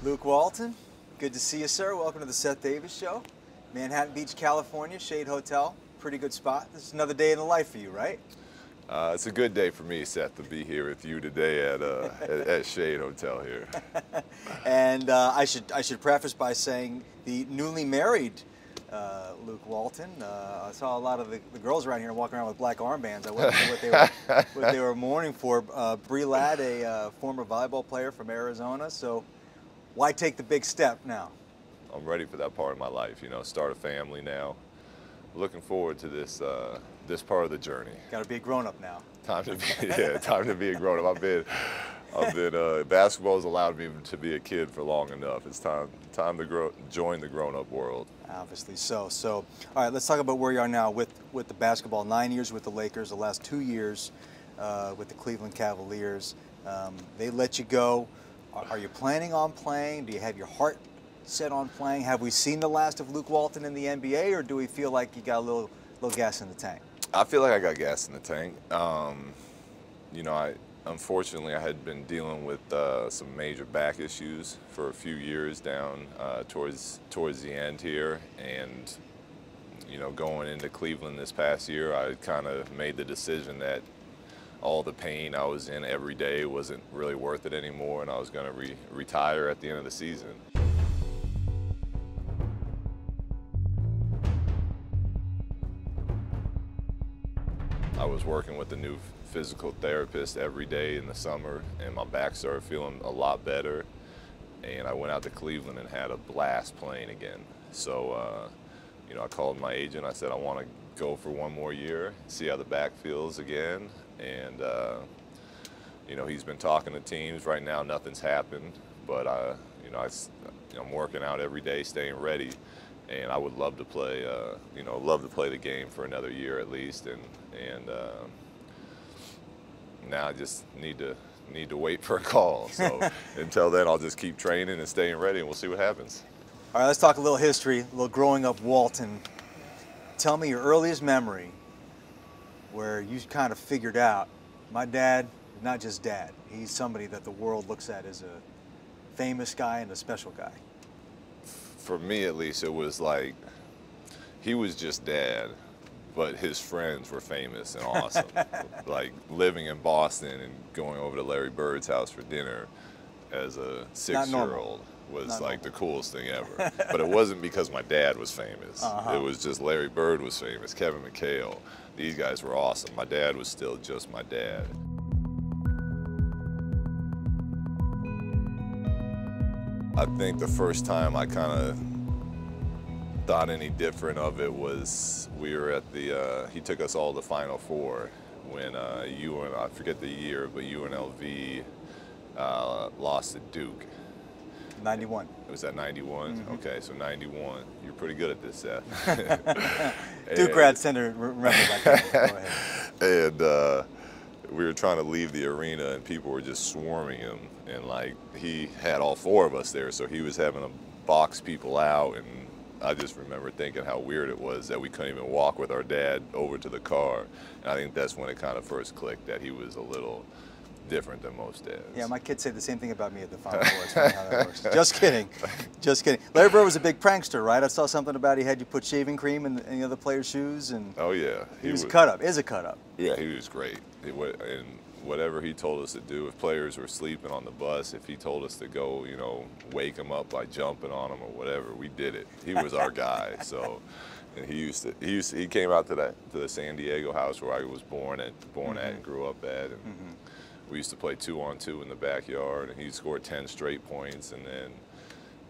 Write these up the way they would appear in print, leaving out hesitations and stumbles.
Luke Walton, good to see you, sir. Welcome to the Seth Davis Show. Manhattan Beach, California, Shade Hotel. Pretty good spot. This is another day in the life for you, right? It's a good day for me, Seth, to be here with you today at Shade Hotel here. And I should preface by saying the newly married Luke Walton. I saw a lot of the girls around here walking around with black armbands. I wasn't sure what they were mourning for. Bree Ladd, a former volleyball player from Arizona. So why take the big step now? I'm ready for that part of my life. You know, start a family now. Looking forward to this part of the journey. Got to be a grown-up now. Time to be a grown-up. Basketball's allowed me to be a kid for long enough. It's time to join the grown-up world. Obviously so. So, all right, let's talk about where you are now with the basketball. 9 years with the Lakers, the last 2 years with the Cleveland Cavaliers. They let you go. Are you planning on playing? Do you have your heart set on playing? Have we seen the last of Luke Walton in the NBA, or do we feel like you got a little gas in the tank? I feel like I got gas in the tank. You know, unfortunately I had been dealing with some major back issues for a few years down towards the end here, and you know, going into Cleveland this past year, I kind of made the decision that all the pain I was in every day wasn't really worth it anymore, and I was going to retire at the end of the season. I was working with a new physical therapist every day in the summer, and my back started feeling a lot better. And I went out to Cleveland and had a blast playing again. So, you know, I called my agent. I said, I want to go for one more year, see how the back feels again. And, you know, he's been talking to teams. Right now, nothing's happened. But, you know, I'm working out every day, staying ready. And I would love to play, you know, love to play the game for another year at least. And now I just need to wait for a call. So until then, I'll just keep training and staying ready, and we'll see what happens. All right, let's talk a little history, a little growing up Walton. Tell me your earliest memory where you kind of figured out, my dad, not just dad, he's somebody that the world looks at as a famous guy and a special guy. For me, at least, it was like he was just dad, but his friends were famous and awesome. Like living in Boston and going over to Larry Bird's house for dinner as a 6-year-old was like the coolest thing ever. But it wasn't because my dad was famous. It was just Larry Bird was famous, Kevin McHale. These guys were awesome. My dad was still just my dad. I think the first time I kind of thought any different of it was we were at the, he took us all to Final Four when I forget the year, but UNLV lost to Duke. 91. It was at 91? Mm-hmm. Okay, so 91. You're pretty good at this, Seth. Duke grads tend to remember that. Go ahead. And we were trying to leave the arena, and people were just swarming him. And like, he had all 4 of us there, so he was having to box people out. And I just remember thinking how weird it was that we couldn't even walk with our dad over to the car. And I think that's when it kind of first clicked that he was a little different than most dads. Yeah, my kids say the same thing about me at the Final Four. It's funny how that works. Just kidding. Just kidding. Larry Bird was a big prankster, right? I saw something about he had you put shaving cream in the other players' shoes. And oh, yeah. He was a cut-up. Is a cut-up. Yeah, he was great. And whatever he told us to do, if players were sleeping on the bus, if he told us to go, you know, wake them up by jumping on them or whatever, we did it. He was our guy. So, and he came out to the San Diego house where I was born at and grew up at, and we used to play 2-on-2 in the backyard, and he'd score 10 straight points and then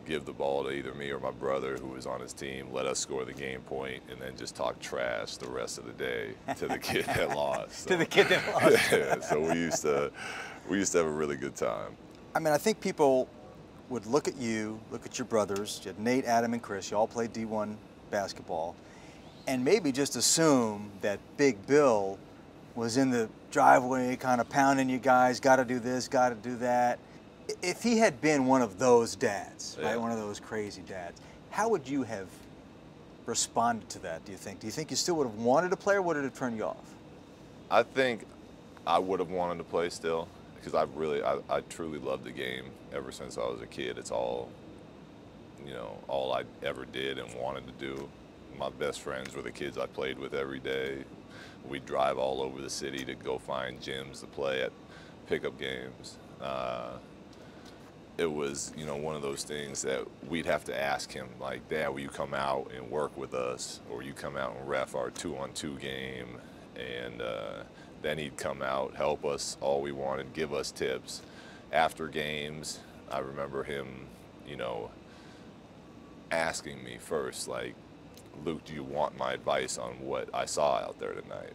give the ball to either me or my brother who was on his team, let us score the game point, and then just talk trash the rest of the day to the kid that lost. So, to the kid that lost. Yeah, so we used to have a really good time. I mean, I think people would look at you, look at your brothers, you had Nate, Adam, and Chris, you all played D1 basketball, and maybe just assume that Big Bill was in the driveway kind of pounding you guys, got to do this, got to do that. If he had been one of those dads, right, one of those crazy dads, how would you have responded to that, do you think? Do you think you still would have wanted to play, or would it have turned you off? I think I would have wanted to play still, because I truly loved the game ever since I was a kid. It's all, you know, all I ever did and wanted to do. My best friends were the kids I played with every day. We'd drive all over the city to go find gyms to play at, pickup games. It was, you know, one of those things that we'd have to ask him, like, Dad, will you come out and work with us? Or you come out and ref our 2-on-2 game? And then he'd come out, help us all we wanted, give us tips. After games, I remember him, you know, asking me first, like, Luke, do you want my advice on what I saw out there tonight?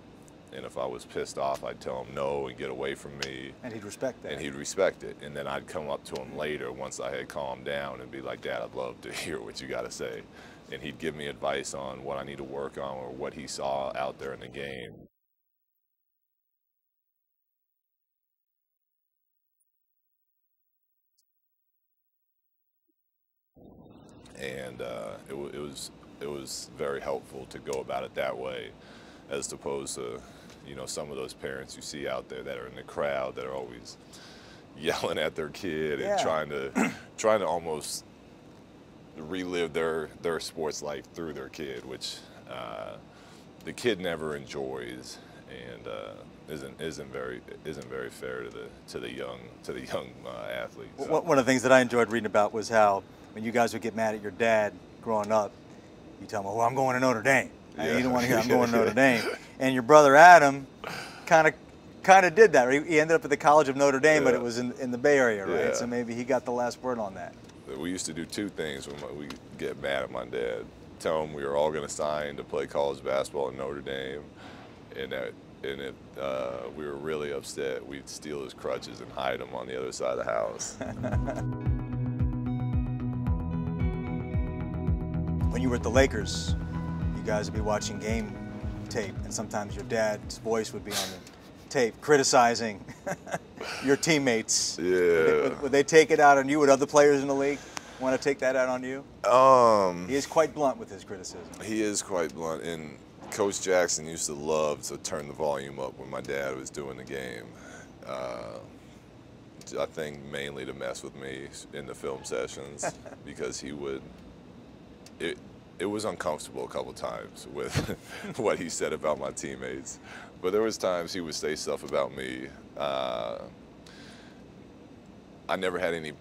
And if I was pissed off, I'd tell him no and get away from me. And he'd respect that. And he'd respect it. And then I'd come up to him later once I had calmed down and be like, Dad, I'd love to hear what you got to say. And he'd give me advice on what I need to work on or what he saw out there in the game. And it was very helpful to go about it that way, as opposed to, you know, some of those parents you see out there that are in the crowd that are always yelling at their kid and trying to almost relive their sports life through their kid, which the kid never enjoys, and isn't very fair to the young athletes. So. One of the things that I enjoyed reading about was how when you guys would get mad at your dad growing up, you tell him, well, I'm going to Notre Dame. Yeah. You don't want to hear I'm going to Notre Dame. And your brother Adam kind of did that. Right? He ended up at the College of Notre Dame, but it was in the Bay Area, right? Yeah. So maybe he got the last word on that. We used to do two things when we get mad at my dad. Tell him we were all going to sign to play college basketball in Notre Dame, and if we were really upset, we'd steal his crutches and hide them on the other side of the house. When you were at the Lakers, you guys would be watching game tape, and sometimes your dad's voice would be on the tape criticizing your teammates. Yeah. Would they take it out on you? Would other players in the league want to take that out on you? He is quite blunt with his criticism. He is quite blunt, and Coach Jackson used to love to turn the volume up when my dad was doing the game. I think mainly to mess with me in the film sessions because he would. It was uncomfortable a couple times with what he said about my teammates, but there was times he would say stuff about me. I never had any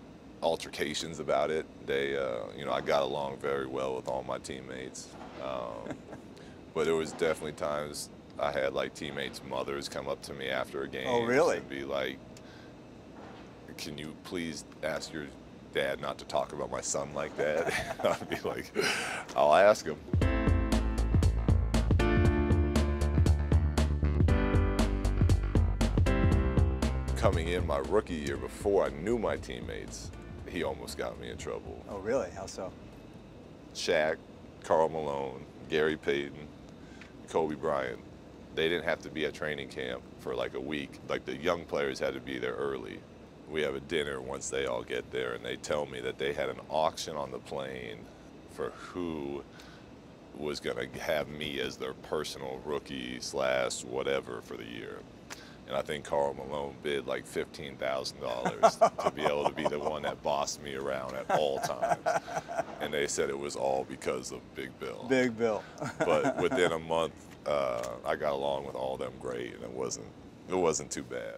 altercations about it. You know, I got along very well with all my teammates, but there was definitely times I had like teammates' mothers come up to me after a game. Oh, really? And be like, "Can you please ask your dad not to talk about my son like that?" I'd be like, I'll ask him. Coming in my rookie year, before I knew my teammates, he almost got me in trouble. Oh, really? How so? Shaq, Karl Malone, Gary Payton, Kobe Bryant, they didn't have to be at training camp for like a week. Like the young players had to be there early. We have a dinner once they all get there, and they tell me that they had an auction on the plane for who was going to have me as their personal rookie / whatever for the year. And I think Karl Malone bid like $15,000 to be able to be the one that bossed me around at all times. And they said it was all because of Big Bill. Big Bill. But within a month, I got along with all of them great, and it wasn't too bad.